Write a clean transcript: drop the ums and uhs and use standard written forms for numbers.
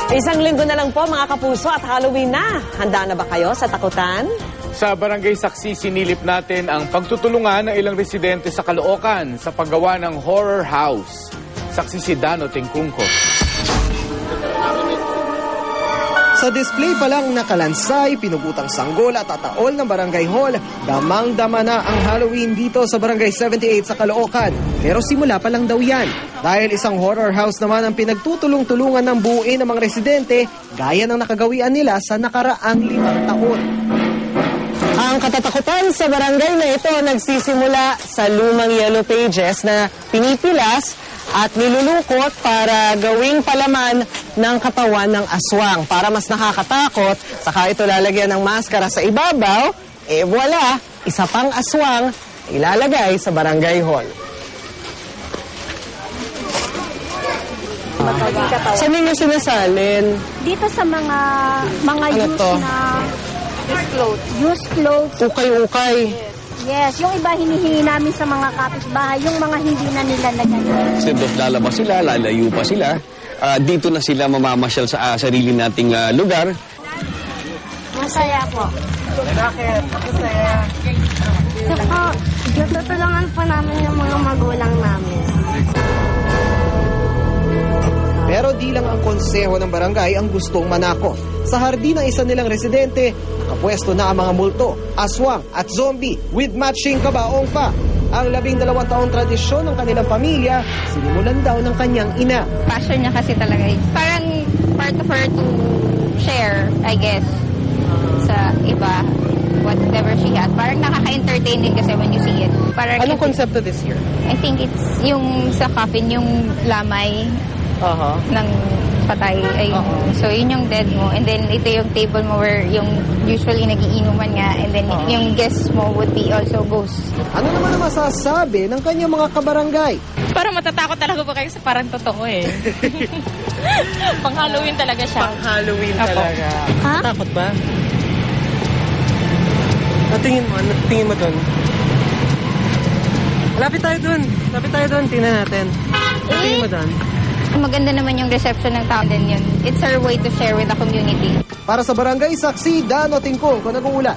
Isang linggo na lang po mga kapuso at Halloween na. Handa na ba kayo sa takutan? Sa Barangay Saksi, sinilip natin ang pagtutulungan ng ilang residente sa Caloocan sa paggawa ng horror house. Saksi si Dano Tengkungko. Sa display pa lang nakalansay, pinugutang sanggol at tataol ng Barangay Hall, damang-dama na ang Halloween dito sa Barangay 78 sa Caloocan. Pero simula pa lang daw yan. Dahil isang horror house naman ang pinagtutulong-tulungan ng buuin ng mga residente, gaya ng nakagawian nila sa nakaraang 5 taon. Ang katatakutan sa barangay na ito nagsisimula sa lumang yellow pages na pinipilas at nilulukot para gawing palaman ng katawan ng aswang. Para mas nakakatakot, saka ito lalagyan ng maskara sa ibabaw, voila, isa pang aswang ilalagay sa barangay hall. Saan ninyo sinasalin? Dito sa mga Ano used to? na used clothes. Ukay-ukay. Yes, yung iba hinihingi namin sa mga kapitbahay, yung mga hindi na nila nagagamit. Instead of lalabas sila, lalayo pa sila, dito na sila mamamasyal sa sarili nating lugar. Masaya po. Bakit? Masaya. Saka, natutulungan po namin yung mga magulang namin. Pero di lang ang konseho ng barangay ang gustong manako. Sa hardin ng isa nilang residente, nakapwesto na ang mga multo, aswang at zombie with matching kabaong pa. Ang 12 taong tradisyon ng kanilang pamilya, sinimulan daw ng kanyang ina. Passion niya kasi talaga. Parang part of her to share, I guess, sa iba, whatever she has. Parang nakaka-entertain din kasi when you see it. Parang Anong konsepto this year? I think it's yung sa coffin, yung lamay ng patay. Ay, so, yun yung dead mo. And then, ito yung table mo where yung usually nagiinuman nga. And then, yung guests mo would be also ghosts. Ano naman ang masasabi ng kanyang mga kabarangay? Parang matatakot talaga ba kayo sa parang totoo eh. Pang Halloween talaga siya. Halloween Apo. talaga. Ha? Takot ba? Tingin mo dun. Lapit tayo dun. Tingnan natin. Tingin mo dun. Maganda naman yung reception ng tao din yun. It's our way to share with the community. Para sa Barangay Saksi, Dano Tingkong, kung nag-uulat.